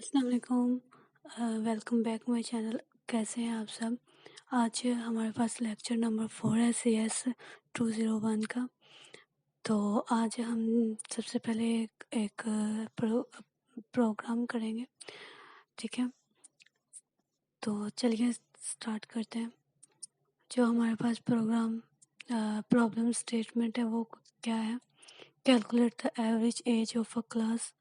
अस्सलाम वालेकुम। Welcome back my channel. कैसे हैं आप सब? आज हमारे पास लेक्चर नंबर 4 है cs201 का। तो आज हम सबसे पहले एक प्रोग्राम करेंगे, ठीक है? तो चलिए स्टार्ट करते हैं। जो हमारे पास प्रॉब्लम स्टेटमेंट है वो क्या है? Calculate the average age of a class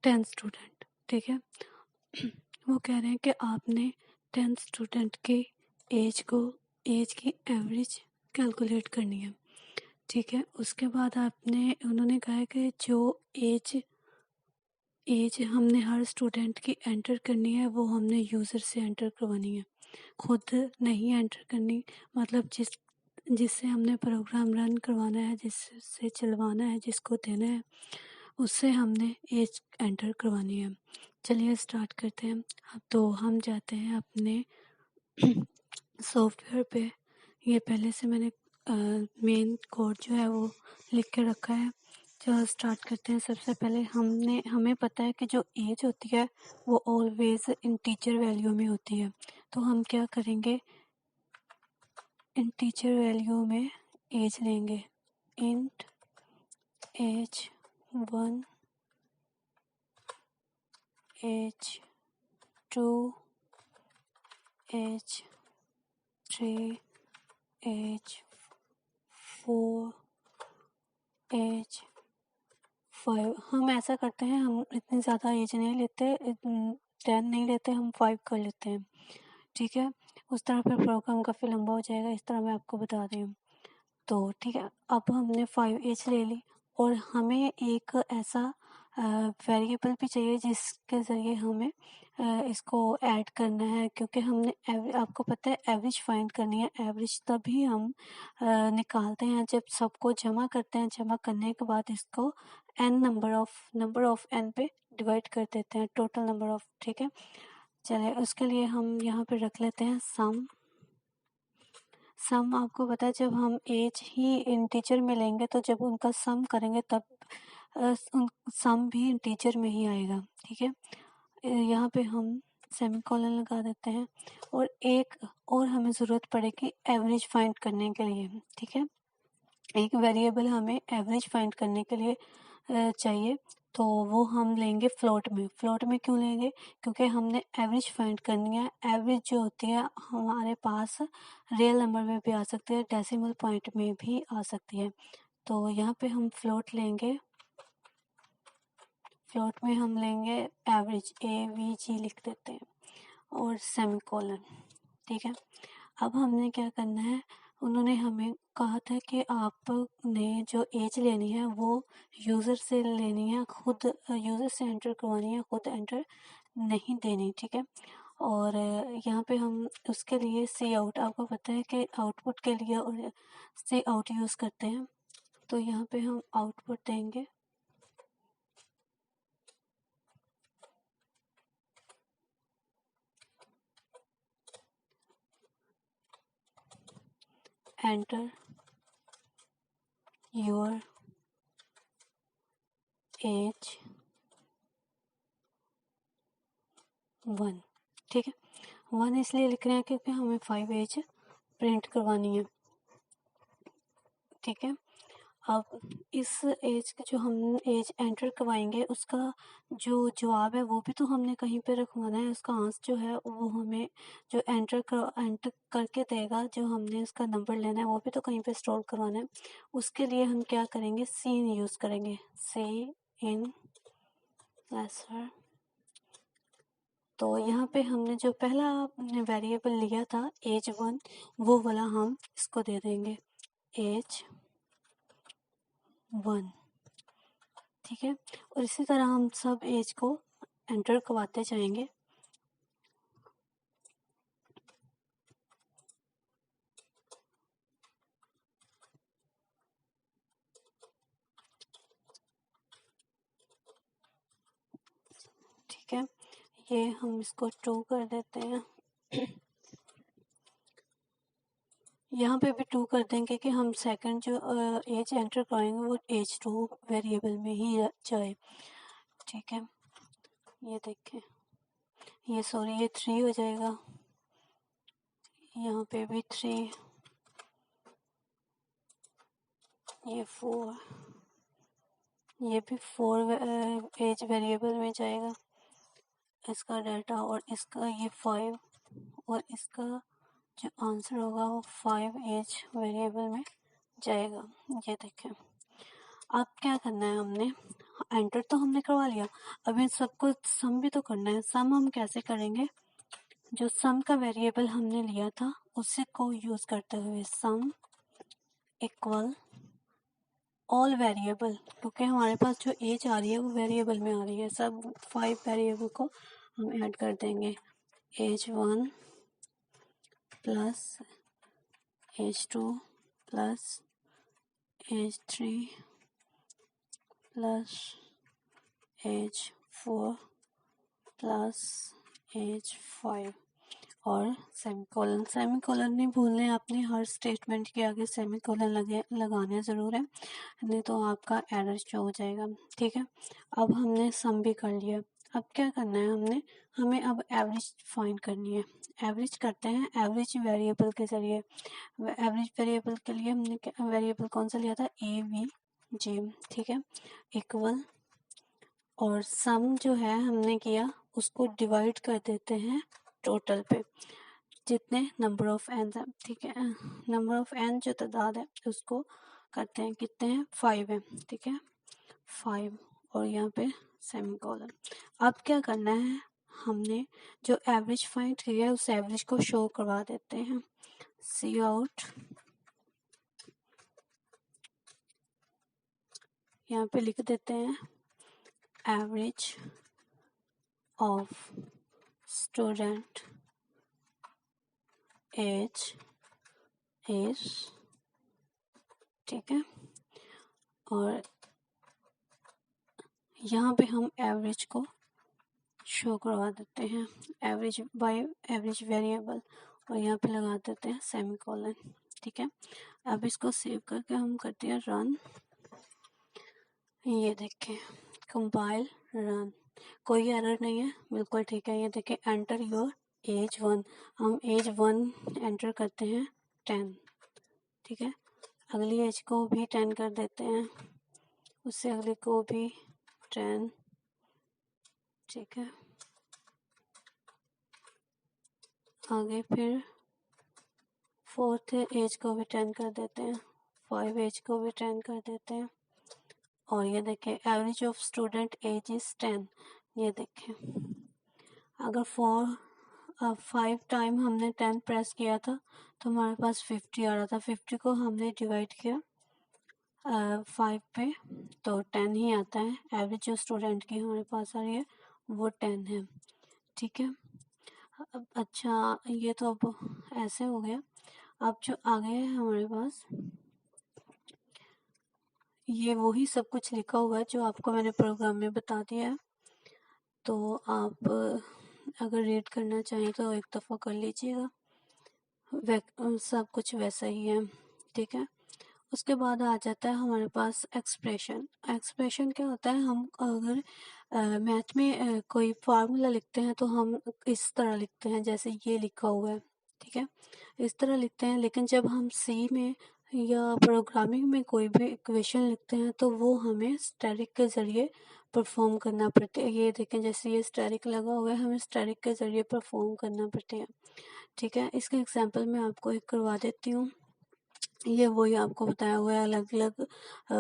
10 student, ठीक है? वो कह रहे हैं कि आपने 10 स्टूडेंट की एज की एवरेज कैलकुलेट करनी है, ठीक है? उसके बाद उन्होंने कहा है कि जो एज एज हमने हर स्टूडेंट की एंटर करनी है वो हमने यूज़र से एंटर करवानी है, खुद नहीं एंटर करनी। मतलब जिससे हमने प्रोग्राम रन करवाना है, जिससे चलवाना है, जिसको देना है, उससे हमने एज एंटर करवानी है। चलिए स्टार्ट करते हैं। तो हम जाते हैं अपने सॉफ्टवेयर पे। ये पहले से मैंने मेन कोड जो है वो लिख के रखा है। चलो स्टार्ट करते हैं। सबसे पहले हमें पता है कि जो एज होती है वो ऑलवेज इंटीजर वैल्यू में होती है। तो हम क्या करेंगे, इंटीजर वैल्यू में एज लेंगे। Int age 1, age 2, age 3, age 4, age 5। हम ऐसा करते हैं, हम इतनी ज़्यादा एज नहीं लेते, 10 नहीं लेते, हम 5 कर लेते हैं, ठीक है? उस तरह फिर प्रोग्राम काफ़ी लंबा हो जाएगा, इस तरह मैं आपको बता रही हूँ। तो ठीक है, अब हमने 5 एज ले ली और हमें एक ऐसा वेरिएबल भी चाहिए जिसके ज़रिए हमें इसको ऐड करना है, क्योंकि हमने आपको पता है एवरेज फाइंड करनी है। एवरेज तभी हम निकालते हैं जब सबको जमा करते हैं। जमा करने के बाद इसको नंबर ऑफ n पे डिवाइड कर देते हैं, टोटल नंबर ऑफ, ठीक है? चलिए उसके लिए हम यहाँ पे रख लेते हैं सम। आपको पता है जब हम एज ही इंटीजर में लेंगे तो जब उनका सम करेंगे तब सम भी इंटीजर में ही आएगा, ठीक है? यहाँ पे हम सेमीकोलन लगा देते हैं और एक और हमें ज़रूरत पड़ेगी एवरेज फाइंड करने के लिए, ठीक है? एक वेरिएबल हमें एवरेज फाइंड करने के लिए चाहिए, तो वो हम लेंगे फ्लोट में। फ्लोट में क्यों लेंगे? क्योंकि हमने एवरेज फाइंड करनी है। एवरेज जो होती है हमारे पास रियल नंबर में भी आ सकती है, डेसिमल पॉइंट में भी आ सकती है। तो यहाँ पे हम फ्लोट लेंगे। फ्लोट में हम लेंगे एवरेज, AVG लिख देते हैं और सेमीकोलन, ठीक है? अब हमने क्या करना है, उन्होंने हमें कहा था कि आपने जो एज लेनी है वो यूज़र से लेनी है, खुद यूज़र से एंटर करवानी है, खुद एंटर नहीं देनी, ठीक है? और यहाँ पे हम उसके लिए सी आउट, आपको पता है कि आउटपुट के लिए और सी आउट यूज़ करते हैं। तो यहाँ पे हम आउटपुट देंगे एंटर योर एज 1, ठीक है? 1 इसलिए लिख रहे हैं क्योंकि हमें 5 एज प्रिंट करवानी है, ठीक है? अब इस एज का जो हम एज एंटर करवाएंगे उसका जो जवाब है वो भी तो हमने कहीं पे रखवाना है। उसका आंसर जो है वो हमें जो एंटर करके देगा, जो हमने उसका नंबर लेना है वो भी तो कहीं पे स्टोर करवाना है। उसके लिए हम क्या करेंगे, सीन यूज़ करेंगे, सी इन लेसर। तो यहाँ पे हमने जो पहला वेरिएबल लिया था एज 1, वो वाला हम इसको दे देंगे एज 1, ठीक है? और इसी तरह हम सब एज को एंटर करवाते जाएंगे। ठीक है, ये हम इसको 2 कर देते हैं। यहाँ पे भी 2 कर देंगे कि हम सेकंड जो एज एंटर कराएंगे वो एज 2 वेरिएबल में ही जाए, ठीक है? ये देखें, ये सॉरी ये 3 हो जाएगा, यहाँ पे भी 3, ये 4, ये भी 4 एज वेरिएबल में जाएगा इसका डाटा, और इसका ये 5, और इसका जो आंसर होगा वो 5 एज वेरिएबल में जाएगा। ये देखें, अब क्या करना है, हमने एंटर तो हमने करवा लिया, अब इन सबको सम भी तो करना है। सम हम कैसे करेंगे, जो सम का वेरिएबल हमने लिया था उसी को यूज करते हुए सम इक्वल ऑल वेरिएबल, क्योंकि हमारे पास जो एज आ रही है वो वेरिएबल में आ रही है, सब 5 वेरिएबल को हम ऐड कर देंगे। Age 1 plus age 2 plus age 3 plus age 4 plus age 5 और सेमीकोलन। सेमीकोलन नहीं भूलने आपने, हर स्टेटमेंट के आगे सेमीकोलन लगाने ज़रूर है, नहीं तो आपका एरर शो हो जाएगा। ठीक है, अब हमने सम भी कर लिया। अब क्या करना है, हमें अब एवरेज फाइंड करनी है। एवरेज करते हैं एवरेज वेरिएबल के ज़रिए। एवरेज वेरिएबल के लिए हमने वेरिएबल कौन सा लिया था, ए वी जे। ठीक है, इक्वल, और सम जो है हमने किया उसको डिवाइड कर देते हैं टोटल पे, जितने नंबर ऑफ एन है। ठीक है, नंबर ऑफ एन जो तादाद है उसको करते हैं, कितने हैं, 5 है। ठीक है, 5, और यहाँ पे सेमीकोलन। अब क्या करना है, हमने जो एवरेज फाइंड किया है उस एवरेज को शो करवा देते हैं। सी आउट, यहाँ पे लिख देते हैं average of student age is, ठीक है, और यहाँ पे हम एवरेज को शो करवा देते हैं, एवरेज बाय एवरेज वेरिएबल, और यहाँ पे लगा देते हैं सेमीकोलन। ठीक है, अब इसको सेव करके हम करते हैं रन। ये देखें, कंपाइल रन, कोई एरर नहीं है, बिल्कुल ठीक है। ये देखें, एंटर योर एज 1, हम एज 1 एंटर करते हैं 10। ठीक है, अगली एज को भी 10 कर देते हैं, उससे अगली को भी 10। ठीक है, आगे फिर 4th एज को भी 10 कर देते हैं, 5 एज को भी 10 कर देते हैं, और ये देखें average of student age is 10। ये देखें, अगर 5 टाइम हमने 10 प्रेस किया था तो हमारे पास 50 आ रहा था। 50 को हमने डिवाइड किया 5 पे तो 10 ही आता है। एवरेज जो स्टूडेंट की हमारे पास आ रही है वो 10 है। ठीक है, अब अच्छा, ये तो अब ऐसे हो गया। अब जो आगे है हमारे पास, ये वही सब कुछ लिखा हुआ है जो आपको मैंने प्रोग्राम में बता दिया है, तो आप अगर रीड करना चाहें तो एक दफ़ा कर लीजिएगा, सब कुछ वैसा ही है। ठीक है, उसके बाद आ जाता है हमारे पास एक्सप्रेशन। एक्सप्रेशन क्या होता है, हम अगर मैथ में कोई फार्मूला लिखते हैं तो हम इस तरह लिखते हैं जैसे ये लिखा हुआ है। ठीक है, इस तरह लिखते हैं, लेकिन जब हम सी में या प्रोग्रामिंग में कोई भी इक्वेशन लिखते हैं तो वो हमें स्टैटिक के ज़रिए परफॉर्म करना पड़ता है। ये देखें, जैसे ये स्टैटिक लगा हुआ है, हमें स्टैटिक के ज़रिए परफॉर्म करना पड़ता है। ठीक है, इसके एग्जांपल मैं आपको एक करवा देती हूँ। ये वही आपको बताया हुआ है, अलग अलग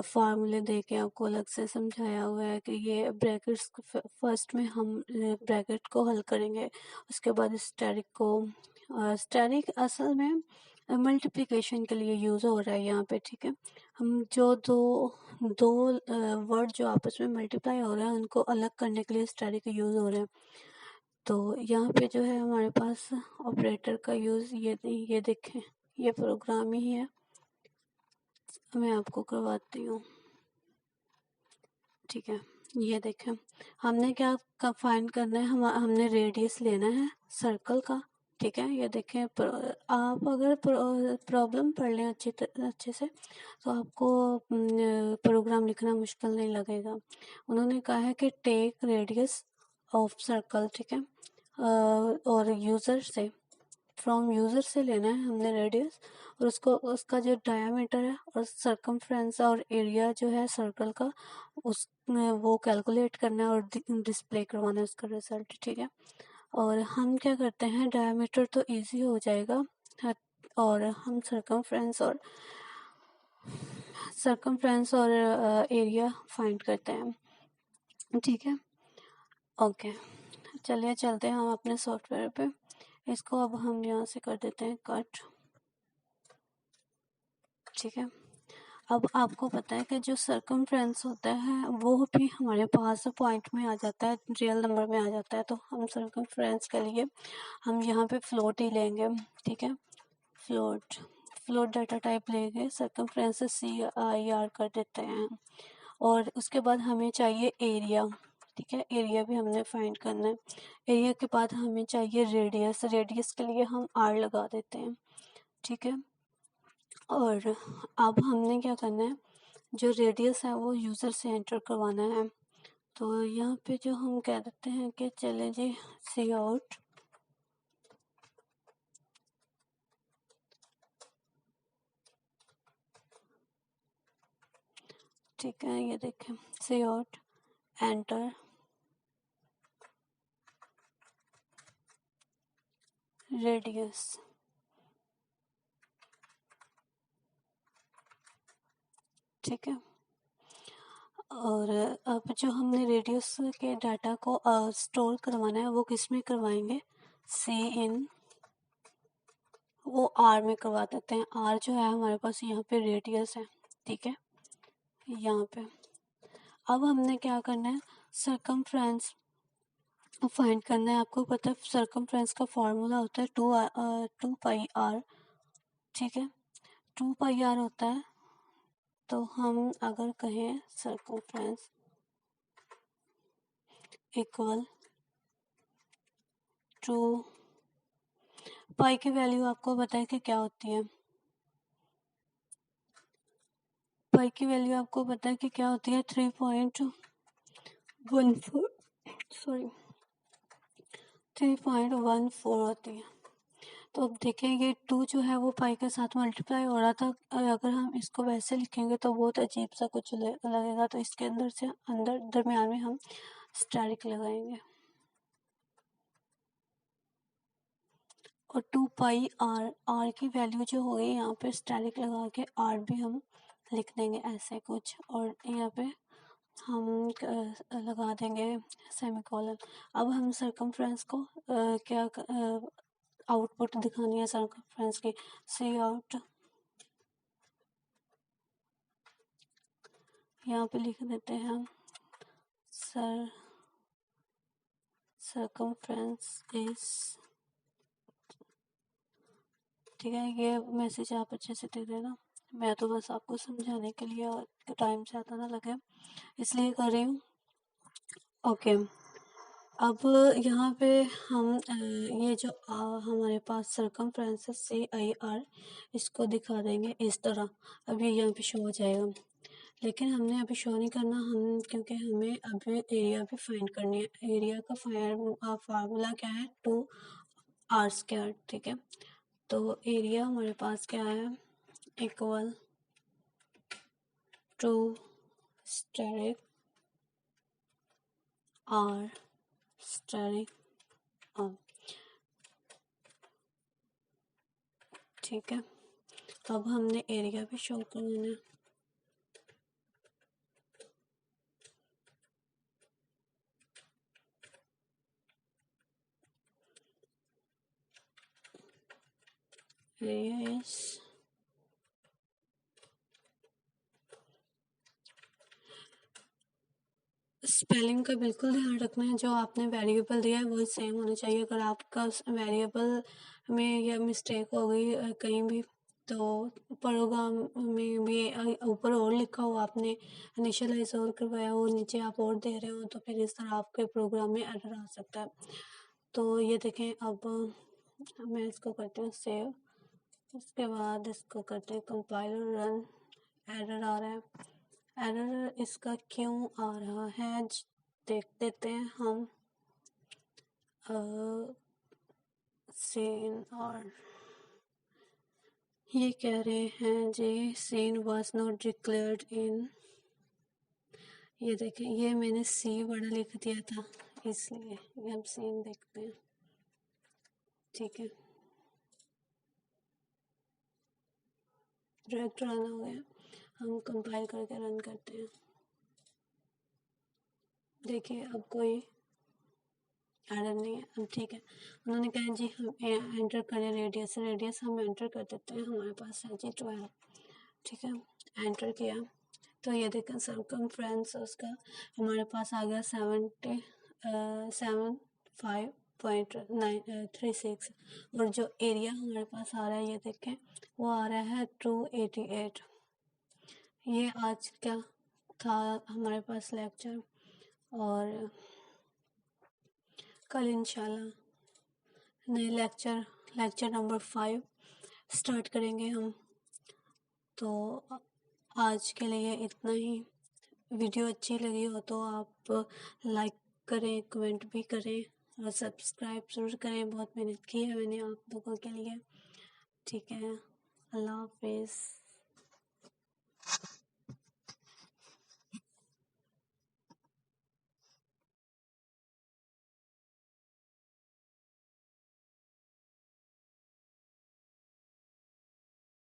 फार्मूले दे के आपको अलग से समझाया हुआ है कि ये ब्रैकेट्स फर्स्ट में हम ब्रैकेट को हल करेंगे, उसके बाद स्टैटिक को। स्टैटिक असल में मल्टीप्लिकेशन के लिए यूज़ हो रहा है यहाँ पे। ठीक है, हम जो दो दो वर्ड जो आपस में मल्टीप्लाई हो रहे हैं उनको अलग करने के लिए स्टैटिक यूज़ हो रहा है। तो यहाँ पे जो है हमारे पास ऑपरेटर का यूज़ ये देखें, ये प्रोग्राम ही है, मैं आपको करवाती हूँ। ठीक है, ये देखें, हमने क्या फाइंड करना है, हमने रेडियस लेना है सर्कल का। ठीक है, ये देखें, आप अगर प्रॉब्लम पढ़ लें अच्छे से तो आपको प्रोग्राम लिखना मुश्किल नहीं लगेगा। उन्होंने कहा है कि टेक रेडियस ऑफ सर्कल। ठीक है, और यूज़र से फ्रॉम यूज़र से लेना है हमने रेडियस, और उसको उसका जो डायामीटर है और सरकमफ्रेंस और एरिया जो है सर्कल का उस वो कैलकुलेट करना है और डिस्प्ले करवाना है उसका रिजल्ट, ठीक है। और हम क्या करते हैं, डायामीटर तो इजी हो जाएगा और हम सरकमफ्रेंस और एरिया फाइंड करते हैं, ठीक है। ओके, चलिए चलते हैं हम अपने सॉफ्टवेयर पे। इसको अब हम यहाँ से कर देते हैं कट, ठीक है। अब आपको पता है कि जो सरकमफ्रेंस होता है वो भी हमारे पास पॉइंट में आ जाता है, रियल नंबर में आ जाता है। तो हम सरकमफ्रेंस के लिए हम यहाँ पे फ्लोट ही लेंगे, ठीक है। फ्लोट डाटा टाइप लेंगे, सरकमफ्रेंस CIR कर देते हैं। और उसके बाद हमें चाहिए एरिया, ठीक है। एरिया भी हमने फाइंड करना है। एरिया के बाद हमें चाहिए रेडियस, रेडियस के लिए हम R लगा देते हैं, ठीक है। और अब हमने क्या करना है, जो रेडियस है वो यूज़र से एंटर करवाना है। तो यहाँ पे जो हम कह देते हैं कि चले जी सी आउट, ठीक है। ये देखें, सी आउट एंटर रेडियस, ठीक है। और अब जो हमने रेडियस के डाटा को स्टोर करवाना है वो किस में करवाएंगे, सी इन, वो आर में करवा देते हैं। आर जो है हमारे पास यहाँ पे रेडियस है, ठीक है, यहाँ पे। अब हमने क्या करना है, सरकमफ्रेंस फाइंड करना है। आपको पता है सरकमफ्रेंस का फॉर्मूला होता है 2 पाई आर, ठीक है। 2 पाई आर होता है। तो हम अगर कहें सरकमफ्रेंस इक्वल टू पाई की वैल्यू आपको पता है कि क्या होती है, पाई की वैल्यू आपको पता है कि क्या होती है, 3.14, सॉरी 3.14 होती है। तो अब देखें ये 2 जो है वो पाई के साथ मल्टीप्लाई हो रहा था, अगर हम इसको वैसे लिखेंगे तो बहुत अजीब सा कुछ लगेगा। तो इसके अंदर से अंदर दरमियान में हम स्टैरिक लगाएंगे और 2 पाई आर की वैल्यू जो होगी यहाँ पे स्टैरिक लगा के आर भी हम लिख देंगे ऐसे कुछ, और यहाँ पे हम लगा देंगे सेमीकोलन। अब हम सरकमफ्रेंस को क्या आउटपुट दिखानी है सरकमफ्रेंस की, सी आउट, यहाँ पे लिख देते हैं हम सरकमफ्रेंस इज, ठीक है। ये मैसेज आप अच्छे से दे देना, मैं तो बस आपको समझाने के लिए और टाइम ज़्यादा ना लगे इसलिए कर रही हूँ। ओके, अब यहाँ पे हम ये जो हमारे पास सरकमफ्रेंस है CIR, इसको दिखा देंगे इस तरह। अब ये यहाँ पे शो हो जाएगा, लेकिन हमने अभी शो नहीं करना, हम क्योंकि हमें अभी एरिया भी फाइंड करनी है। एरिया का फार्मूला क्या है, 2r², ठीक है। तो एरिया हमारे पास क्या है, equal to asterisk R asterisk R, ठीक है। अब हमने एरिया भी शो करना है, एरिया इज, स्पेलिंग का बिल्कुल ध्यान रखना है, जो आपने वेरिएबल दिया है वही सेम होना चाहिए। अगर आपका वेरिएबल में या मिस्टेक हो गई कहीं भी, तो प्रोग्राम में भी ऊपर और लिखा हो आपने इनिशियलाइज और करवाया हो, नीचे आप और दे रहे हो, तो फिर इस तरह आपके प्रोग्राम में एरर आ सकता है। तो ये देखें, अब मैं इसको करती हूँ सेव, उसके बाद इसको करते हैं कंपाइलर रन। एरर आ रहा है, एरर इसका क्यों आ रहा है देख देते हैं हम। सीन, और ये कह रहे हैं जी scene was not declared in, ये देखें ये मैंने सी बड़ा लिख दिया था इसलिए ये हम सीन देखते हैं। ठीक है, डायरेक्ट रन हो गया, हम कंपाइल करके रन करते हैं। देखिए अब कोई एरर नहीं है। अब ठीक है, उन्होंने कहा जी हम एंटर करें रेडियस, रेडियस हम एंटर कर देते हैं, हमारे पास है जी 12। ठीक है, एंटर किया तो ये देखें सर्कमफ्रेंस उसका हमारे पास आ गया 75.36, और जो एरिया हमारे पास आ रहा है ये देखें वो आ रहा है 288। ये आज का था हमारे पास लेक्चर, और कल इंशाल्लाह नए लेक्चर नंबर 5 स्टार्ट करेंगे हम। तो आज के लिए इतना ही। वीडियो अच्छी लगी हो तो आप लाइक करें, कमेंट भी करें और सब्सक्राइब ज़रूर करें, बहुत मेहनत की है मैंने आप लोगों के लिए। ठीक है, अल्लाह हाफिज़।